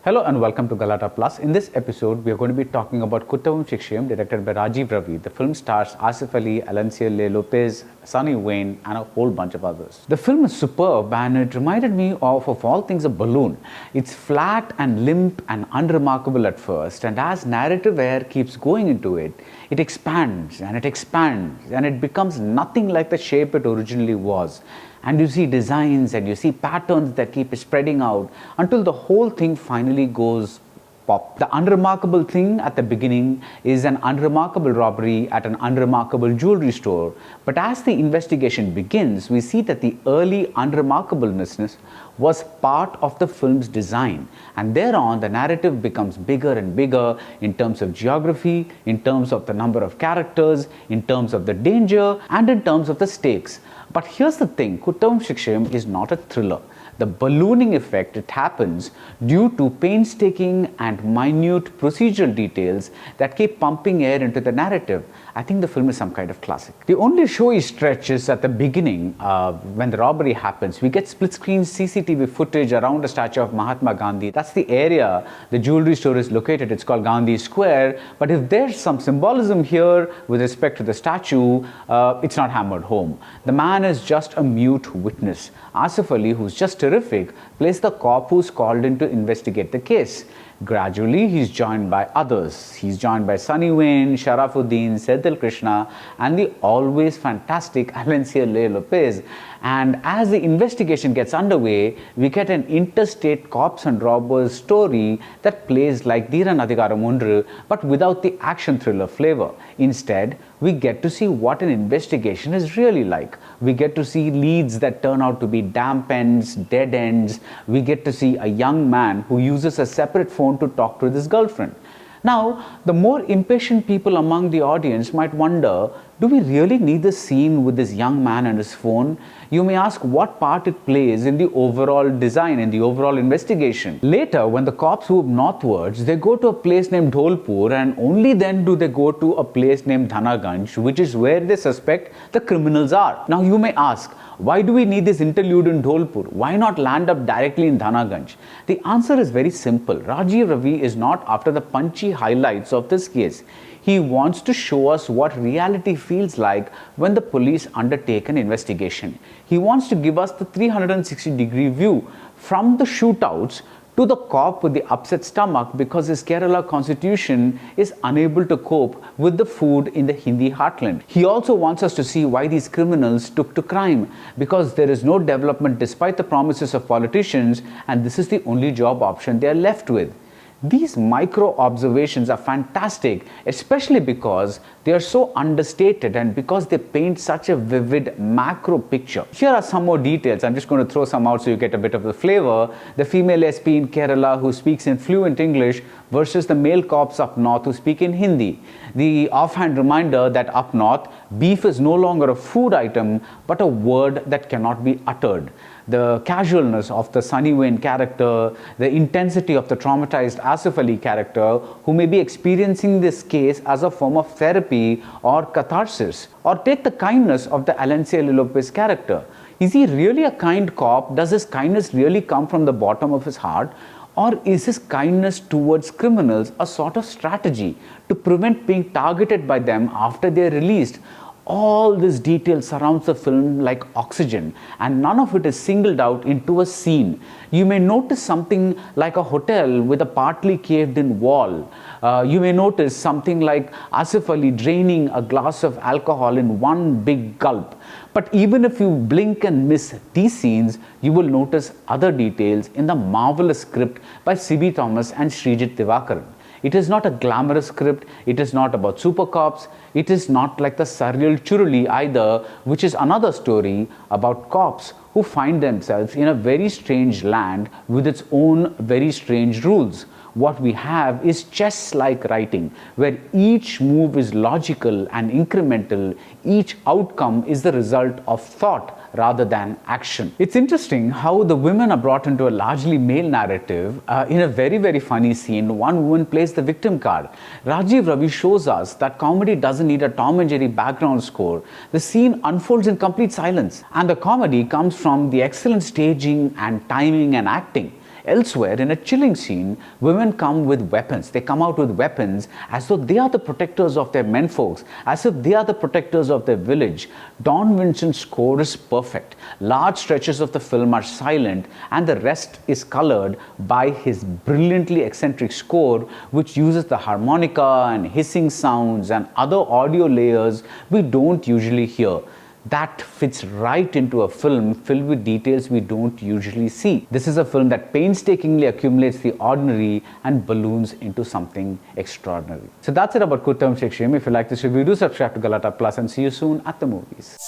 Hello and welcome to Galata Plus. In this episode, we are going to be talking about Kuttavum Shikshayum, directed by Rajeev Ravi. The film stars Asif Ali, Alancia Lopez, Sunny Wayne, and a whole bunch of others. The film is superb and it reminded me of all things, a balloon. It's flat and limp and unremarkable at first, and as narrative air keeps going into it, it expands and it expands and it becomes nothing like the shape it originally was. And you see designs and you see patterns that keep spreading out until the whole thing finally goes pop. The unremarkable thing at the beginning is an unremarkable robbery at an unremarkable jewelry store. But as the investigation begins, we see that the early unremarkableness was part of the film's design. And thereon, the narrative becomes bigger and bigger in terms of geography, in terms of the number of characters, in terms of the danger, and in terms of the stakes. But here's the thing, Kuttavum Shikshayum is not a thriller. The ballooning effect, it happens due to painstaking and minute procedural details that keep pumping air into the narrative. I think the film is some kind of classic. The only showy stretch is at the beginning when the robbery happens. We get split screen CCTV footage around the statue of Mahatma Gandhi. That's the area the jewelry store is located. It's called Gandhi Square. But if there's some symbolism here with respect to the statue, it's not hammered home. The man is just a mute witness. Asif Ali, who's just terrific, plays the cop who's called in to investigate the case. Gradually, he's joined by others. He's joined by Sunny Wayne, Sharafuddin, Senthil Krishna, and the always fantastic Alancia Lopez. And as the investigation gets underway, we get an interstate cops and robbers story that plays like Dhiran Adhikaram Ondru, but without the action thriller flavor. Instead, we get to see what an investigation is really like. We get to see leads that turn out to be damp ends, dead ends. We get to see a young man who uses a separate phone to talk to his girlfriend. Now, the more impatient people among the audience might wonder, do we really need this scene with this young man and his phone? You may ask what part it plays in the overall design, in the overall investigation. Later, when the cops move northwards, they go to a place named Dholpur, and only then do they go to a place named Dhanaganj, which is where they suspect the criminals are. Now, you may ask, why do we need this interlude in Dholpur? Why not land up directly in Dhanaganj? The answer is very simple. Rajeev Ravi is not after the punchy highlights of this case. He wants to show us what reality feels like when the police undertake an investigation. He wants to give us the 360-degree view from the shootouts to the cop with the upset stomach because his Kerala constitution is unable to cope with the food in the Hindi heartland. He also wants us to see why these criminals took to crime, because there is no development despite the promises of politicians, and this is the only job option they are left with. These micro observations are fantastic, especially because they are so understated and because they paint such a vivid macro picture. Here are some more details. I'm just going to throw some out so you get a bit of the flavor. The female SP in Kerala who speaks in fluent English versus the male cops up north who speak in Hindi. The offhand reminder that up north, beef is no longer a food item but a word that cannot be uttered. The casualness of the Sunny Wayne character, the intensity of the traumatized Asif Ali character who may be experiencing this case as a form of therapy or catharsis. Or take the kindness of the Alancia Lopez character. Is he really a kind cop? Does his kindness really come from the bottom of his heart? Or is his kindness towards criminals a sort of strategy to prevent being targeted by them after they are released? All this detail surrounds the film like oxygen, and none of it is singled out into a scene. You may notice something like a hotel with a partly caved in wall. You may notice something like Asif Ali draining a glass of alcohol in one big gulp. But even if you blink and miss these scenes, you will notice other details in the marvelous script by C.B. Thomas and Srijit Divakaran. It is not a glamorous script, it is not about super cops, it is not like the surreal Churuli either, which is another story about cops who find themselves in a very strange land with its own very strange rules. What we have is chess-like writing, where each move is logical and incremental, each outcome is the result of thought rather than action. It's interesting how the women are brought into a largely male narrative. In a very, very funny scene, one woman plays the victim card. Rajeev Ravi shows us that comedy doesn't need a Tom and Jerry background score. The scene unfolds in complete silence, and the comedy comes from the excellent staging and timing and acting. Elsewhere, in a chilling scene, women come with weapons. They come out with weapons as though they are the protectors of their menfolks, as if they are the protectors of their village. Don Vincent's score is perfect. Large stretches of the film are silent, and the rest is colored by his brilliantly eccentric score, which uses the harmonica and hissing sounds and other audio layers we don't usually hear. That fits right into a film filled with details we don't usually see. This is a film that painstakingly accumulates the ordinary and balloons into something extraordinary. So that's it about Kuttavum Shikshayum. If you like this review, do subscribe to Galata Plus and see you soon at the movies.